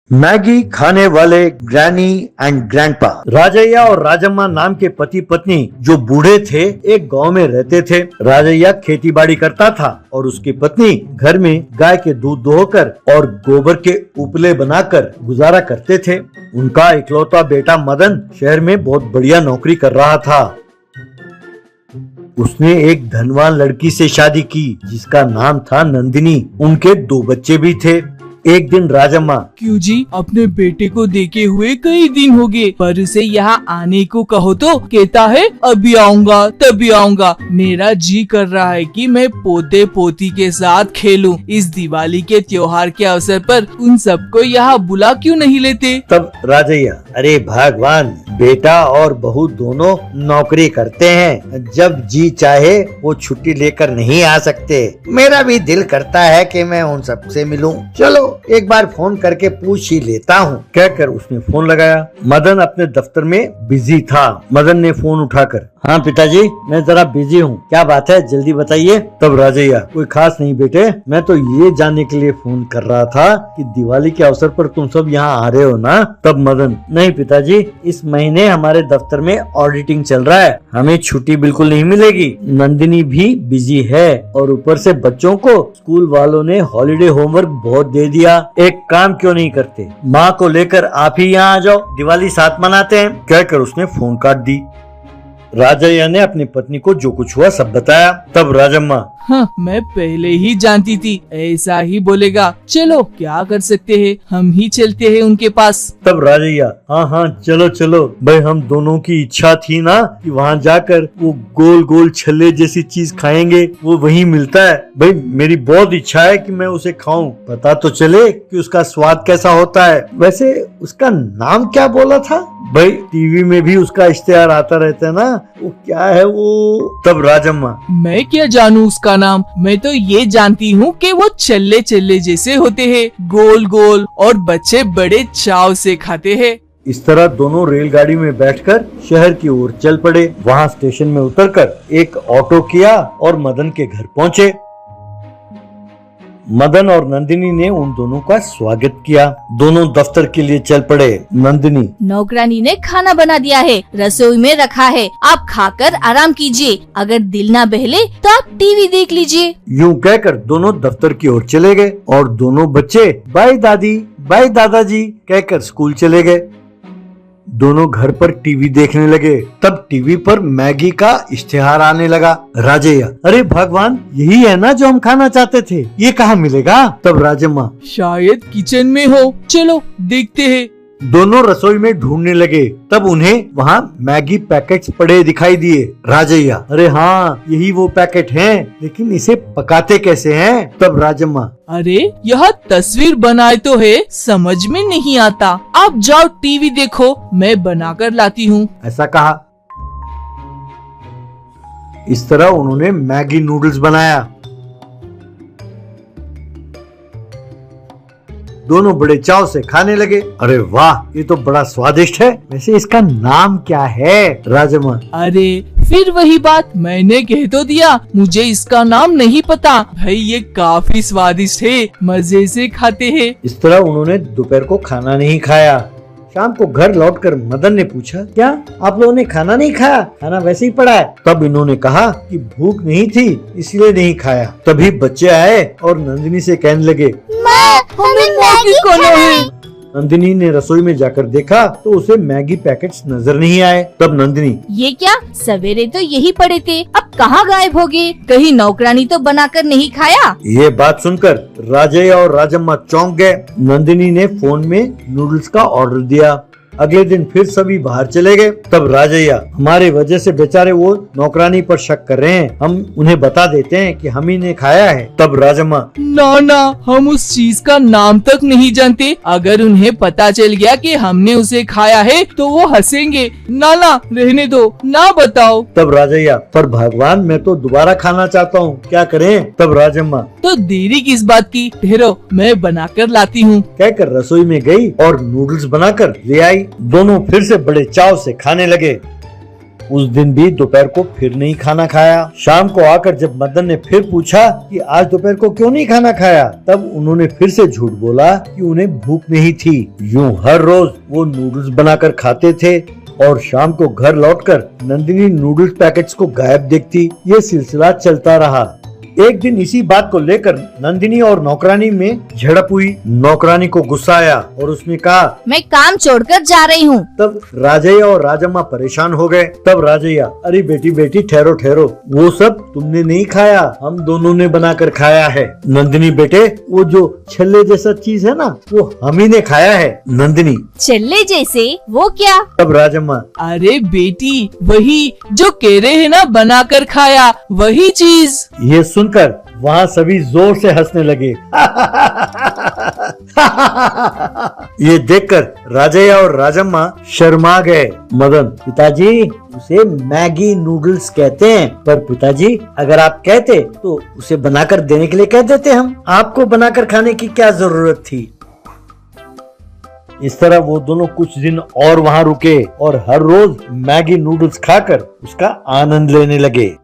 Maggi खाने वाले granny and grandpa. Rajaiah और राजम्मा नाम के पति पत्नी जो बूढ़े थे, एक गांव में रहते थे। राजैया खेती बाड़ी करता था और उसकी पत्नी घर में गाय के दूध दोहकर और गोबर के उपले बनाकर गुजारा करते थे। उनका इकलौता बेटा मदन शहर में बहुत बढ़िया नौकरी कर रहा था। उसने एक धनवान लड़की से शादी की जिसका नाम था नंदिनी। उनके 2 बच्चे भी थे। एक दिन राजम्मा, क्यों जी, अपने बेटे को देखे हुए कई दिन हो गए, पर उसे यहाँ आने को कहो तो कहता है अभी आऊँगा तभी आऊँगा। मेरा जी कर रहा है कि मैं पोते पोती के साथ खेलूं। इस दिवाली के त्योहार के अवसर पर उन सबको यहाँ बुला क्यों नहीं लेते? तब राजैया, अरे भगवान, बेटा और बहू दोनों नौकरी करते हैं, जब जी चाहे वो छुट्टी लेकर नहीं आ सकते। मेरा भी दिल करता है कि मैं उन सबसे मिलूं। चलो एक बार फोन करके पूछ ही लेता हूँ, कहकर उसने फोन लगाया। मदन अपने दफ्तर में बिजी था। मदन ने फोन उठाकर, हाँ पिताजी, मैं जरा बिजी हूँ, क्या बात है, जल्दी बताइए। तब राजैया, कोई खास नहीं बेटे, मैं तो ये जानने के लिए फोन कर रहा था कि दिवाली के अवसर पर तुम सब यहाँ आ रहे हो ना? तब मदन, नहीं पिताजी, इस महीने हमारे दफ्तर में ऑडिटिंग चल रहा है, हमें छुट्टी बिल्कुल नहीं मिलेगी। नंदिनी भी बिजी है और ऊपर से बच्चों को स्कूल वालों ने हॉलीडे होमवर्क बहुत दे दिया। एक काम क्यों नहीं करते, माँ को लेकर आप ही यहाँ आ जाओ, दिवाली साथ मनाते हैं, कहकर उसने फोन काट दी। राजैया ने अपनी पत्नी को जो कुछ हुआ सब बताया। तब राजम्मा, हाँ, मैं पहले ही जानती थी ऐसा ही बोलेगा। चलो क्या कर सकते हैं, हम ही चलते हैं उनके पास। तब राजैया, हाँ हाँ चलो चलो भाई, हम दोनों की इच्छा थी ना कि वहाँ जाकर वो गोल गोल छल्ले जैसी चीज खाएंगे, वो वहीं मिलता है। भाई मेरी बहुत इच्छा है कि मैं उसे खाऊं, पता तो चले कि उसका स्वाद कैसा होता है। वैसे उसका नाम क्या बोला था? भाई टीवी में भी उसका इश्तेहार आता रहता है ना, वो क्या है वो? तब राजम्मा, मैं क्या जानूं उसका नाम, मैं तो ये जानती हूँ कि वो चल्ले चल्ले जैसे होते हैं, गोल गोल, और बच्चे बड़े चाव से खाते हैं। इस तरह दोनों रेलगाड़ी में बैठकर शहर की ओर चल पड़े। वहाँ स्टेशन में उतरकर एक ऑटो किया और मदन के घर पहुँचे। मदन और नंदिनी ने उन दोनों का स्वागत किया। दोनों दफ्तर के लिए चल पड़े। नंदिनी, नौकरानी ने खाना बना दिया है, रसोई में रखा है, आप खाकर आराम कीजिए। अगर दिल ना बहले तो आप टीवी देख लीजिए। यूं कहकर दोनों दफ्तर की ओर चले गए और दोनों बच्चे बाय दादी बाय दादाजी कहकर स्कूल चले गए। दोनों घर पर टीवी देखने लगे। तब टीवी पर मैगी का इश्तेहार आने लगा। राजैया, अरे भगवान, यही है ना जो हम खाना चाहते थे, ये कहाँ मिलेगा? तब राजम्मा, शायद किचन में हो, चलो देखते हैं। दोनों रसोई में ढूंढने लगे। तब उन्हें वहाँ मैगी पैकेट्स पड़े दिखाई दिए। राजैया, अरे हाँ, यही वो पैकेट हैं, लेकिन इसे पकाते कैसे हैं? तब राजम्मा, अरे यह तस्वीर बनाए तो है, समझ में नहीं आता। आप जाओ टीवी देखो, मैं बनाकर लाती हूँ। ऐसा कहा। इस तरह उन्होंने मैगी नूडल्स बनाया। दोनों बड़े चाव से खाने लगे। अरे वाह, ये तो बड़ा स्वादिष्ट है। वैसे इसका नाम क्या है? राजम्मा, अरे फिर वही बात, मैंने कह तो दिया मुझे इसका नाम नहीं पता। भाई ये काफी स्वादिष्ट है, मजे से खाते हैं। इस तरह उन्होंने दोपहर को खाना नहीं खाया। शाम को घर लौटकर मदन ने पूछा, क्या आप लोगों ने खाना नहीं खाया? खाना वैसे ही पड़ा है। तब इन्होंने कहा कि भूख नहीं थी इसलिए नहीं खाया। तभी बच्चे आए और नंदिनी से कहने लगे, हमें मैगी खाना है। नंदिनी ने रसोई में जाकर देखा तो उसे मैगी पैकेट्स नजर नहीं आए। तब नंदिनी, ये क्या, सवेरे तो यही पड़े थे, अब कहाँ गायब हो गए? कहीं नौकरानी तो बनाकर नहीं खाया? ये बात सुनकर राजैया और राजम्मा चौंक गए। नंदिनी ने फोन में नूडल्स का ऑर्डर दिया। अगले दिन फिर सभी बाहर चले गए। तब राजैया, हमारे वजह से बेचारे वो नौकरानी पर शक कर रहे हैं, हम उन्हें बता देते हैं कि हम ही ने खाया है। तब राजम्मा, ना, हम उस चीज का नाम तक नहीं जानते। अगर उन्हें पता चल गया कि हमने उसे खाया है तो वो हंसेंगे। ना रहने दो, ना बताओ। तब राजैया, पर भगवान, मैं तो दोबारा खाना चाहता हूँ, क्या करें? तब राजम्मा, तो देरी किस बात की, ठहरो मैं बनाकर लाती हूँ, कहकर रसोई में गई और नूडल्स बनाकर ले आई। दोनों फिर से बड़े चाव से खाने लगे। उस दिन भी दोपहर को फिर नहीं खाना खाया। शाम को आकर जब मदन ने फिर पूछा कि आज दोपहर को क्यों नहीं खाना खाया, तब उन्होंने फिर से झूठ बोला कि उन्हें भूख नहीं थी। यूं हर रोज वो नूडल्स बनाकर खाते थे और शाम को घर लौटकर नंदिनी नूडल्स पैकेट्स को गायब देखती। ये सिलसिला चलता रहा। एक दिन इसी बात को लेकर नंदिनी और नौकरानी में झड़प हुई। नौकरानी को गुस्सा आया और उसने कहा, मैं काम छोड़कर जा रही हूँ। तब राजैया और राजम्मा परेशान हो गए। तब राजैया, अरे बेटी बेटी ठहरो ठहरो, वो सब तुमने नहीं खाया, हम दोनों ने बनाकर खाया है। नंदिनी बेटे, वो जो छल्ले जैसा चीज है ना, वो हम ही ने खाया है। नंदिनी, छल्ले जैसे? वो क्या? तब राजम्मा, अरे बेटी, वही जो कह रहे हैं ना, बनाकर खाया, वही चीज। ये सुनकर वहाँ सभी जोर से हंसने लगे। ये देखकर राजैया और राजम्मा शर्मा गए। मदन, पिताजी उसे मैगी नूडल्स कहते हैं, पर पिताजी अगर आप कहते तो उसे बनाकर देने के लिए कह देते हम, आपको बनाकर खाने की क्या जरूरत थी। इस तरह वो दोनों कुछ दिन और वहाँ रुके और हर रोज मैगी नूडल्स खाकर उसका आनंद लेने लगे।